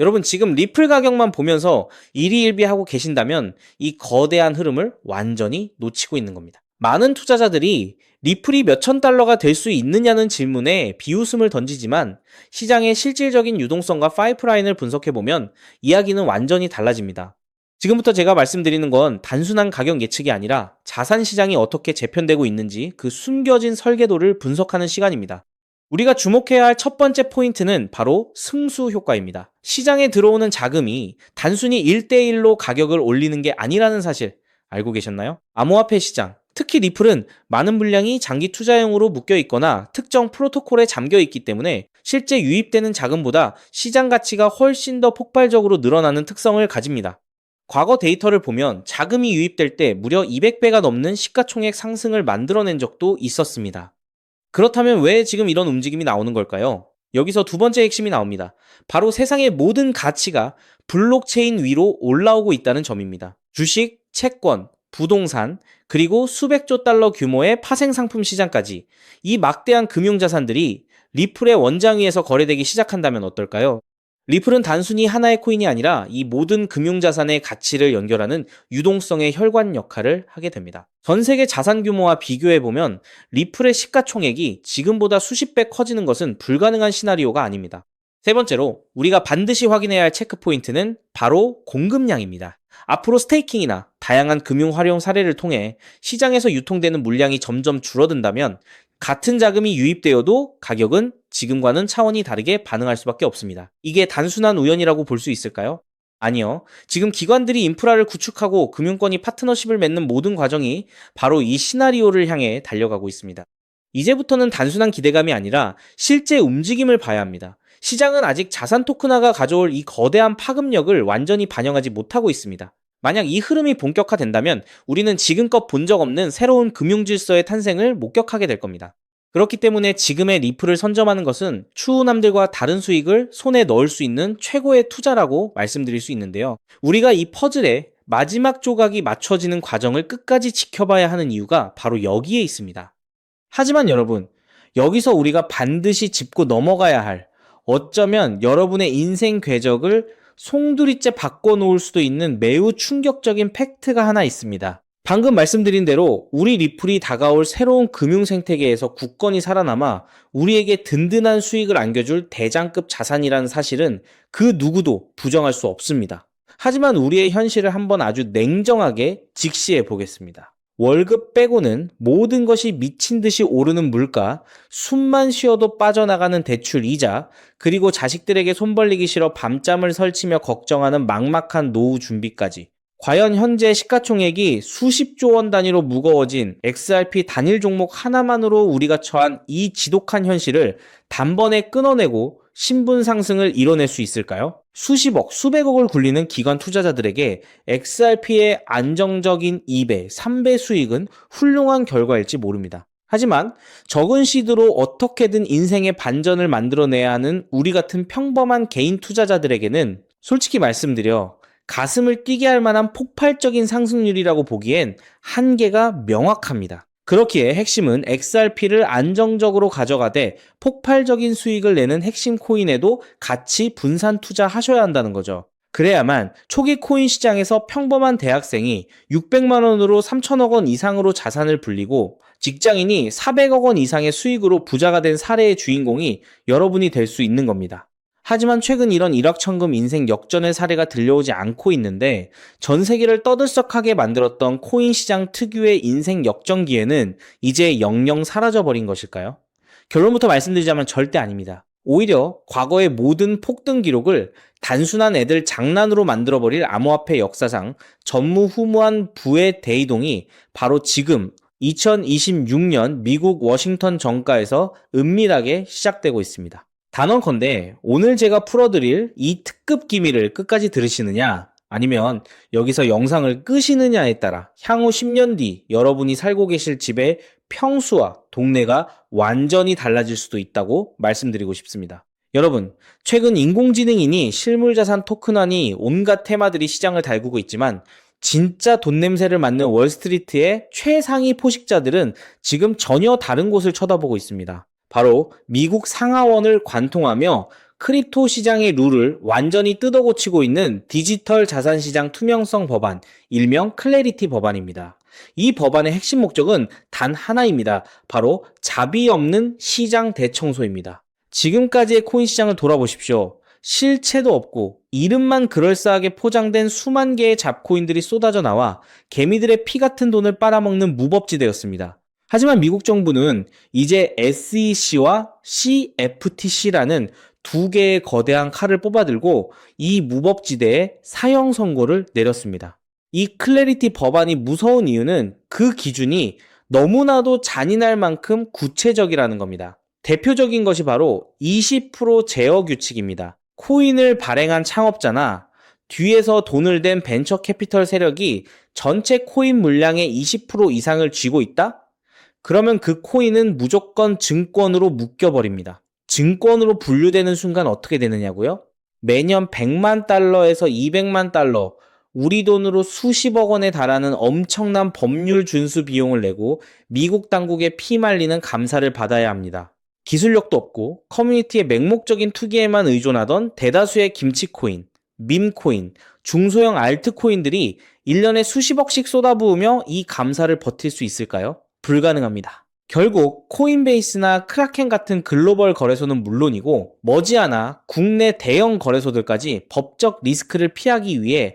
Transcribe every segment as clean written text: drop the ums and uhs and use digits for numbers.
여러분 지금 리플 가격만 보면서 일희일비하고 계신다면 이 거대한 흐름을 완전히 놓치고 있는 겁니다. 많은 투자자들이 리플이 몇천 달러가 될 수 있느냐는 질문에 비웃음을 던지지만 시장의 실질적인 유동성과 파이프라인을 분석해보면 이야기는 완전히 달라집니다. 지금부터 제가 말씀드리는 건 단순한 가격 예측이 아니라 자산 시장이 어떻게 재편되고 있는지 그 숨겨진 설계도를 분석하는 시간입니다. 우리가 주목해야 할 첫 번째 포인트는 바로 승수 효과입니다. 시장에 들어오는 자금이 단순히 1대1로 가격을 올리는 게 아니라는 사실 알고 계셨나요? 암호화폐 시장, 특히 리플은 많은 물량이 장기 투자용으로 묶여 있거나 특정 프로토콜에 잠겨 있기 때문에 실제 유입되는 자금보다 시장 가치가 훨씬 더 폭발적으로 늘어나는 특성을 가집니다. 과거 데이터를 보면 자금이 유입될 때 무려 200배가 넘는 시가총액 상승을 만들어낸 적도 있었습니다. 그렇다면 왜 지금 이런 움직임이 나오는 걸까요? 여기서 두 번째 핵심이 나옵니다. 바로 세상의 모든 가치가 블록체인 위로 올라오고 있다는 점입니다. 주식, 채권, 부동산, 그리고 수백조 달러 규모의 파생상품 시장까지 이 막대한 금융자산들이 리플의 원장 위에서 거래되기 시작한다면 어떨까요? 리플은 단순히 하나의 코인이 아니라 이 모든 금융자산의 가치를 연결하는 유동성의 혈관 역할을 하게 됩니다. 전 세계 자산 규모와 비교해보면 리플의 시가총액이 지금보다 수십 배 커지는 것은 불가능한 시나리오가 아닙니다. 세 번째로 우리가 반드시 확인해야 할 체크포인트는 바로 공급량입니다. 앞으로 스테이킹이나 다양한 금융 활용 사례를 통해 시장에서 유통되는 물량이 점점 줄어든다면 같은 자금이 유입되어도 가격은 지금과는 차원이 다르게 반응할 수밖에 없습니다. 이게 단순한 우연이라고 볼 수 있을까요? 아니요. 지금 기관들이 인프라를 구축하고 금융권이 파트너십을 맺는 모든 과정이 바로 이 시나리오를 향해 달려가고 있습니다. 이제부터는 단순한 기대감이 아니라 실제 움직임을 봐야 합니다. 시장은 아직 자산 토큰화가 가져올 이 거대한 파급력을 완전히 반영하지 못하고 있습니다. 만약 이 흐름이 본격화된다면 우리는 지금껏 본 적 없는 새로운 금융질서의 탄생을 목격하게 될 겁니다. 그렇기 때문에 지금의 리플을 선점하는 것은 추후남들과 다른 수익을 손에 넣을 수 있는 최고의 투자라고 말씀드릴 수 있는데요. 우리가 이 퍼즐의 마지막 조각이 맞춰지는 과정을 끝까지 지켜봐야 하는 이유가 바로 여기에 있습니다. 하지만 여러분, 여기서 우리가 반드시 짚고 넘어가야 할, 어쩌면 여러분의 인생 궤적을 송두리째 바꿔놓을 수도 있는 매우 충격적인 팩트가 하나 있습니다. 방금 말씀드린 대로 우리 리플이 다가올 새로운 금융 생태계에서 굳건히 살아남아 우리에게 든든한 수익을 안겨줄 대장급 자산이라는 사실은 그 누구도 부정할 수 없습니다. 하지만 우리의 현실을 한번 아주 냉정하게 직시해 보겠습니다. 월급 빼고는 모든 것이 미친 듯이 오르는 물가, 숨만 쉬어도 빠져나가는 대출 이자, 그리고 자식들에게 손 벌리기 싫어 밤잠을 설치며 걱정하는 막막한 노후 준비까지. 과연 현재 시가총액이 수십조 원 단위로 무거워진 XRP 단일 종목 하나만으로 우리가 처한 이 지독한 현실을 단번에 끊어내고 신분 상승을 이뤄낼 수 있을까요? 수십억, 수백억을 굴리는 기관 투자자들에게 XRP의 안정적인 2배, 3배 수익은 훌륭한 결과일지 모릅니다. 하지만 적은 시드로 어떻게든 인생의 반전을 만들어내야 하는 우리 같은 평범한 개인 투자자들에게는 솔직히 말씀드려 가슴을 뛰게 할 만한 폭발적인 상승률이라고 보기엔 한계가 명확합니다. 그렇기에 핵심은 XRP를 안정적으로 가져가되 폭발적인 수익을 내는 핵심 코인에도 같이 분산 투자하셔야 한다는 거죠. 그래야만 초기 코인 시장에서 평범한 대학생이 600만 원으로 3천억 원 이상으로 자산을 불리고 직장인이 400억 원 이상의 수익으로 부자가 된 사례의 주인공이 여러분이 될 수 있는 겁니다. 하지만 최근 이런 일확천금 인생 역전의 사례가 들려오지 않고 있는데 전 세계를 떠들썩하게 만들었던 코인 시장 특유의 인생 역전기회는 이제 영영 사라져버린 것일까요? 결론부터 말씀드리자면 절대 아닙니다. 오히려 과거의 모든 폭등 기록을 단순한 애들 장난으로 만들어버릴 암호화폐 역사상 전무후무한 부의 대이동이 바로 지금 2026년 미국 워싱턴 정가에서 은밀하게 시작되고 있습니다. 단언컨대 오늘 제가 풀어드릴 이 특급 기밀을 끝까지 들으시느냐 아니면 여기서 영상을 끄시느냐에 따라 향후 10년 뒤 여러분이 살고 계실 집의 평수와 동네가 완전히 달라질 수도 있다고 말씀드리고 싶습니다. 여러분, 최근 인공지능이니 실물자산 토큰화니 온갖 테마들이 시장을 달구고 있지만 진짜 돈 냄새를 맡는 월스트리트의 최상위 포식자들은 지금 전혀 다른 곳을 쳐다보고 있습니다. 바로 미국 상하원을 관통하며 크립토 시장의 룰을 완전히 뜯어고치고 있는 디지털 자산 시장 투명성 법안, 일명 클래리티 법안입니다. 이 법안의 핵심 목적은 단 하나입니다. 바로 자비 없는 시장 대청소입니다. 지금까지의 코인 시장을 돌아보십시오. 실체도 없고 이름만 그럴싸하게 포장된 수만 개의 잡코인들이 쏟아져 나와 개미들의 피 같은 돈을 빨아먹는 무법지대였습니다. 하지만 미국 정부는 이제 SEC와 CFTC라는 두 개의 거대한 칼을 뽑아들고 이 무법지대에 사형 선고를 내렸습니다. 이 클래리티 법안이 무서운 이유는 그 기준이 너무나도 잔인할 만큼 구체적이라는 겁니다. 대표적인 것이 바로 20% 제어 규칙입니다. 코인을 발행한 창업자나 뒤에서 돈을 댄 벤처 캐피털 세력이 전체 코인 물량의 20% 이상을 쥐고 있다? 그러면 그 코인은 무조건 증권으로 묶여버립니다. 증권으로 분류되는 순간 어떻게 되느냐고요? 매년 100만 달러에서 200만 달러, 우리 돈으로 수십억 원에 달하는 엄청난 법률 준수 비용을 내고 미국 당국에 피말리는 감사를 받아야 합니다. 기술력도 없고 커뮤니티의 맹목적인 투기에만 의존하던 대다수의 김치코인, 밈코인, 중소형 알트코인들이 1년에 수십억씩 쏟아부으며 이 감사를 버틸 수 있을까요? 불가능합니다. 결국 코인베이스나 크라켄 같은 글로벌 거래소는 물론이고 머지않아 국내 대형 거래소들까지 법적 리스크를 피하기 위해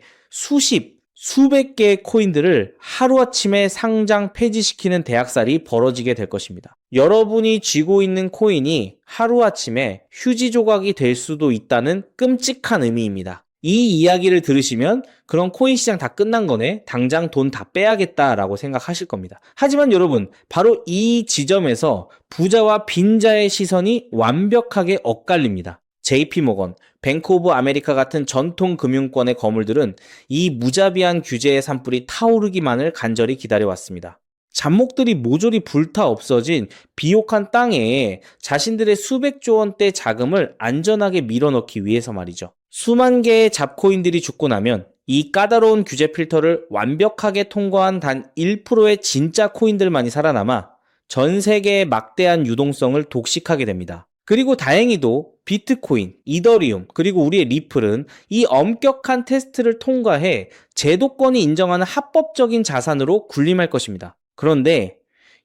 수백 개의 코인들을 하루아침에 상장 폐지시키는 대학살이 벌어지게 될 것입니다. 여러분이 쥐고 있는 코인이 하루아침에 휴지 조각이 될 수도 있다는 끔찍한 의미입니다. 이 이야기를 들으시면 그런 코인 시장 다 끝난 거네, 당장 돈 다 빼야겠다라고 생각하실 겁니다. 하지만 여러분, 바로 이 지점에서 부자와 빈자의 시선이 완벽하게 엇갈립니다. JP모건, 뱅크 오브 아메리카 같은 전통 금융권의 거물들은 이 무자비한 규제의 산불이 타오르기만을 간절히 기다려왔습니다. 잡목들이 모조리 불타 없어진 비옥한 땅에 자신들의 수백조 원대 자금을 안전하게 밀어넣기 위해서 말이죠. 수만 개의 잡코인들이 죽고 나면 이 까다로운 규제 필터를 완벽하게 통과한 단 1%의 진짜 코인들만이 살아남아 전 세계의 막대한 유동성을 독식하게 됩니다. 그리고 다행히도 비트코인, 이더리움, 그리고 우리의 리플은 이 엄격한 테스트를 통과해 제도권이 인정하는 합법적인 자산으로 군림할 것입니다. 그런데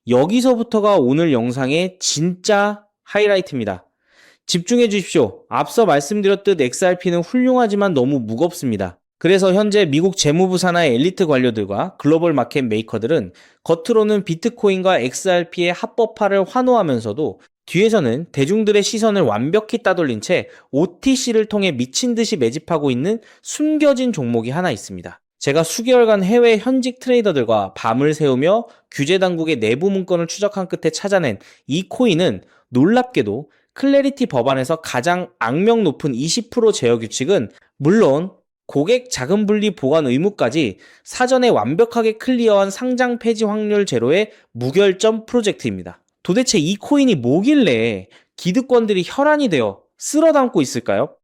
여기서부터가 오늘 영상의 진짜 하이라이트입니다. 집중해 주십시오. 앞서 말씀드렸듯 XRP는 훌륭하지만 너무 무겁습니다. 그래서 현재 미국 재무부 산하의 엘리트 관료들과 글로벌 마켓 메이커들은 겉으로는 비트코인과 XRP의 합법화를 환호하면서도 뒤에서는 대중들의 시선을 완벽히 따돌린 채 OTC를 통해 미친 듯이 매집하고 있는 숨겨진 종목이 하나 있습니다. 제가 수개월간 해외 현직 트레이더들과 밤을 새우며 규제 당국의 내부 문건을 추적한 끝에 찾아낸 이 코인은 놀랍게도 클래리티 법안에서 가장 악명 높은 20% 제어 규칙은 물론 고객 자금 분리 보관 의무까지 사전에 완벽하게 클리어한 상장 폐지 확률 제로의 무결점 프로젝트입니다. 도대체 이 코인이 뭐길래 기득권들이 혈안이 되어 쓸어 담고 있을까요?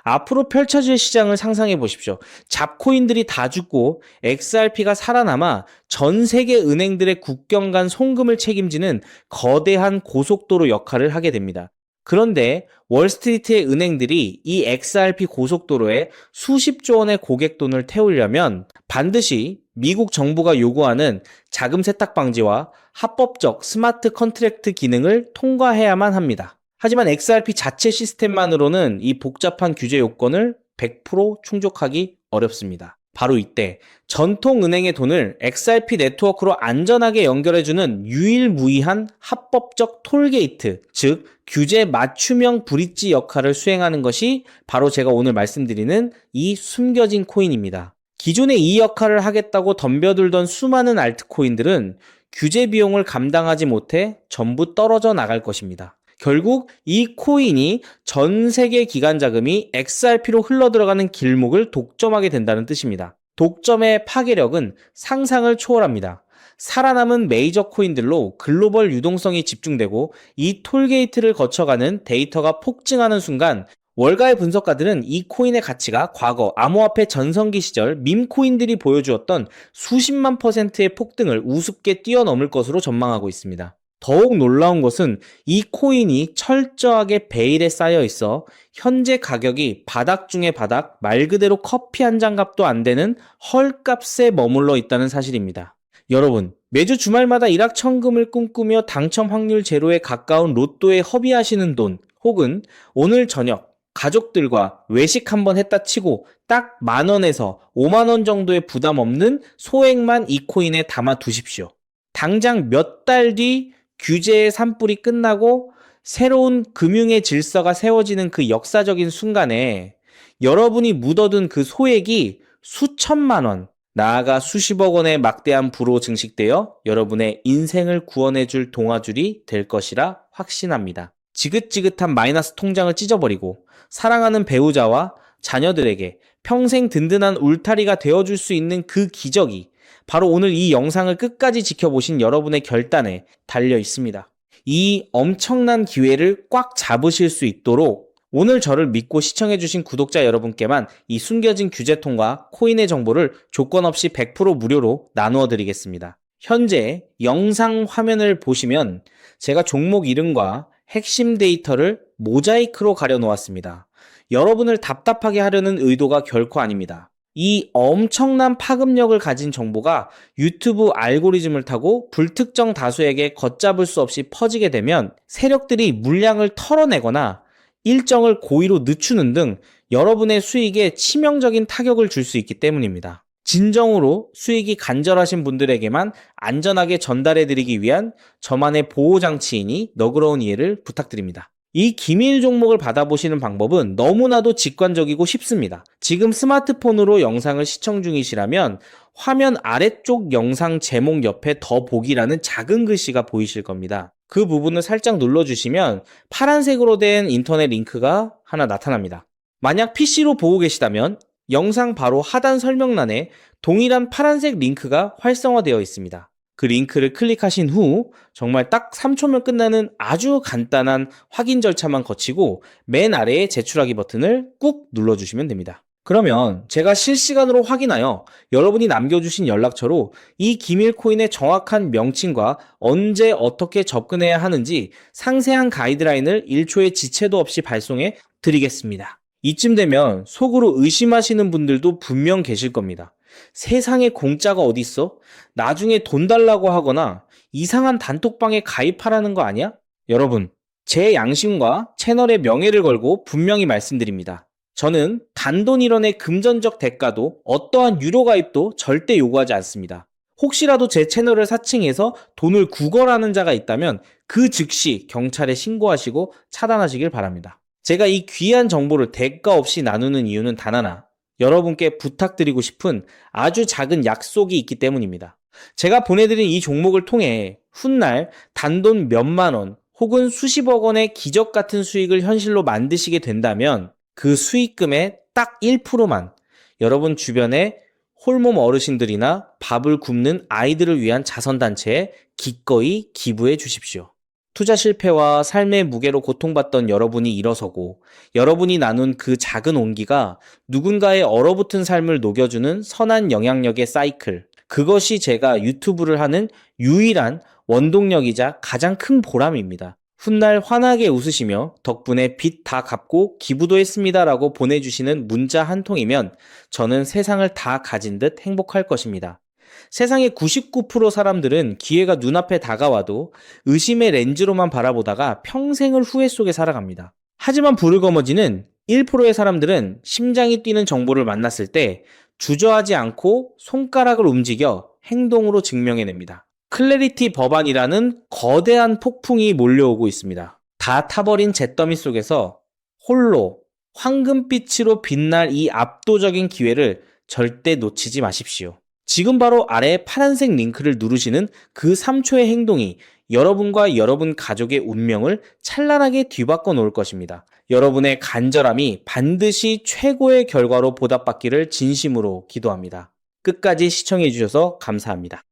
앞으로 펼쳐질 시장을 상상해 보십시오. 잡코인들이 다 죽고 XRP가 살아남아 전 세계 은행들의 국경 간 송금을 책임지는 거대한 고속도로 역할을 하게 됩니다. 그런데 월스트리트의 은행들이 이 XRP 고속도로에 수십조 원의 고객 돈을 태우려면 반드시 미국 정부가 요구하는 자금 세탁 방지와 합법적 스마트 컨트랙트 기능을 통과해야만 합니다. 하지만 XRP 자체 시스템만으로는 이 복잡한 규제 요건을 100% 충족하기 어렵습니다. 바로 이때 전통은행의 돈을 XRP 네트워크로 안전하게 연결해주는 유일무이한 합법적 톨게이트, 즉 규제 맞춤형 브릿지 역할을 수행하는 것이 바로 제가 오늘 말씀드리는 이 숨겨진 코인입니다. 기존에 이 역할을 하겠다고 덤벼들던 수많은 알트코인들은 규제 비용을 감당하지 못해 전부 떨어져 나갈 것입니다. 결국 이 코인이 전 세계 기관 자금이 XRP로 흘러들어가는 길목을 독점하게 된다는 뜻입니다. 독점의 파괴력은 상상을 초월합니다. 살아남은 메이저 코인들로 글로벌 유동성이 집중되고 이 톨게이트를 거쳐가는 데이터가 폭증하는 순간 월가의 분석가들은 이 코인의 가치가 과거 암호화폐 전성기 시절 밈코인들이 보여주었던 수십만 %의 폭등을 우습게 뛰어넘을 것으로 전망하고 있습니다. 더욱 놀라운 것은 이 코인이 철저하게 베일에 쌓여 있어 현재 가격이 바닥 중의 바닥, 말 그대로 커피 한 잔 값도 안 되는 헐값에 머물러 있다는 사실입니다. 여러분, 매주 주말마다 일확천금을 꿈꾸며 당첨 확률 제로에 가까운 로또에 허비하시는 돈, 혹은 오늘 저녁 가족들과 외식 한번 했다 치고 딱 10,000원에서 50,000원 정도의 부담 없는 소액만 이 코인에 담아 두십시오. 당장 몇 달 뒤 규제의 산불이 끝나고 새로운 금융의 질서가 세워지는 그 역사적인 순간에 여러분이 묻어둔 그 소액이 수천만 원, 나아가 수십억 원의 막대한 부로 증식되어 여러분의 인생을 구원해줄 동아줄이 될 것이라 확신합니다. 지긋지긋한 마이너스 통장을 찢어버리고 사랑하는 배우자와 자녀들에게 평생 든든한 울타리가 되어줄 수 있는 그 기적이 바로 오늘 이 영상을 끝까지 지켜보신 여러분의 결단에 달려 있습니다. 이 엄청난 기회를 꽉 잡으실 수 있도록 오늘 저를 믿고 시청해주신 구독자 여러분께만 이 숨겨진 규제통과 코인의 정보를 조건 없이 100% 무료로 나누어 드리겠습니다. 현재 영상 화면을 보시면 제가 종목 이름과 핵심 데이터를 모자이크로 가려 놓았습니다. 여러분을 답답하게 하려는 의도가 결코 아닙니다. 이 엄청난 파급력을 가진 정보가 유튜브 알고리즘을 타고 불특정 다수에게 걷잡을 수 없이 퍼지게 되면 세력들이 물량을 털어내거나 일정을 고의로 늦추는 등 여러분의 수익에 치명적인 타격을 줄 수 있기 때문입니다. 진정으로 수익이 간절하신 분들에게만 안전하게 전달해드리기 위한 저만의 보호장치이니 너그러운 이해를 부탁드립니다. 이 기밀 종목을 받아보시는 방법은 너무나도 직관적이고 쉽습니다. 지금 스마트폰으로 영상을 시청 중이시라면 화면 아래쪽 영상 제목 옆에 더 보기라는 작은 글씨가 보이실 겁니다. 그 부분을 살짝 눌러주시면 파란색으로 된 인터넷 링크가 하나 나타납니다. 만약 PC로 보고 계시다면 영상 바로 하단 설명란에 동일한 파란색 링크가 활성화되어 있습니다. 그 링크를 클릭하신 후 정말 딱 3초면 끝나는 아주 간단한 확인 절차만 거치고 맨 아래에 제출하기 버튼을 꾹 눌러주시면 됩니다. 그러면 제가 실시간으로 확인하여 여러분이 남겨주신 연락처로 이 기밀 코인의 정확한 명칭과 언제 어떻게 접근해야 하는지 상세한 가이드라인을 1초의 지체도 없이 발송해 드리겠습니다. 이쯤 되면 속으로 의심하시는 분들도 분명 계실 겁니다. 세상에 공짜가 어딨어? 나중에 돈 달라고 하거나 이상한 단톡방에 가입하라는 거 아니야? 여러분, 제 양심과 채널의 명예를 걸고 분명히 말씀드립니다. 저는 단돈 1원의 금전적 대가도 어떠한 유료 가입도 절대 요구하지 않습니다. 혹시라도 제 채널을 사칭해서 돈을 구걸하는 자가 있다면 그 즉시 경찰에 신고하시고 차단하시길 바랍니다. 제가 이 귀한 정보를 대가 없이 나누는 이유는 단 하나, 여러분께 부탁드리고 싶은 아주 작은 약속이 있기 때문입니다. 제가 보내드린 이 종목을 통해 훗날 단돈 몇만 원 혹은 수십억 원의 기적 같은 수익을 현실로 만드시게 된다면 그 수익금의 딱 1%만 여러분 주변에 홀몸 어르신들이나 밥을 굶는 아이들을 위한 자선단체에 기꺼이 기부해 주십시오. 투자 실패와 삶의 무게로 고통받던 여러분이 일어서고 여러분이 나눈 그 작은 온기가 누군가의 얼어붙은 삶을 녹여주는 선한 영향력의 사이클, 그것이 제가 유튜브를 하는 유일한 원동력이자 가장 큰 보람입니다. 훗날 환하게 웃으시며 덕분에 빚 다 갚고 기부도 했습니다라고 보내주시는 문자 한 통이면 저는 세상을 다 가진 듯 행복할 것입니다. 세상의 99% 사람들은 기회가 눈앞에 다가와도 의심의 렌즈로만 바라보다가 평생을 후회 속에 살아갑니다. 하지만 불을 거머쥐는 1%의 사람들은 심장이 뛰는 정보를 만났을 때 주저하지 않고 손가락을 움직여 행동으로 증명해냅니다. 클래리티 법안이라는 거대한 폭풍이 몰려오고 있습니다. 다 타버린 잿더미 속에서 홀로 황금빛으로 빛날 이 압도적인 기회를 절대 놓치지 마십시오. 지금 바로 아래 파란색 링크를 누르시는 그 3초의 행동이 여러분과 여러분 가족의 운명을 찬란하게 뒤바꿔 놓을 것입니다. 여러분의 간절함이 반드시 최고의 결과로 보답받기를 진심으로 기도합니다. 끝까지 시청해 주셔서 감사합니다.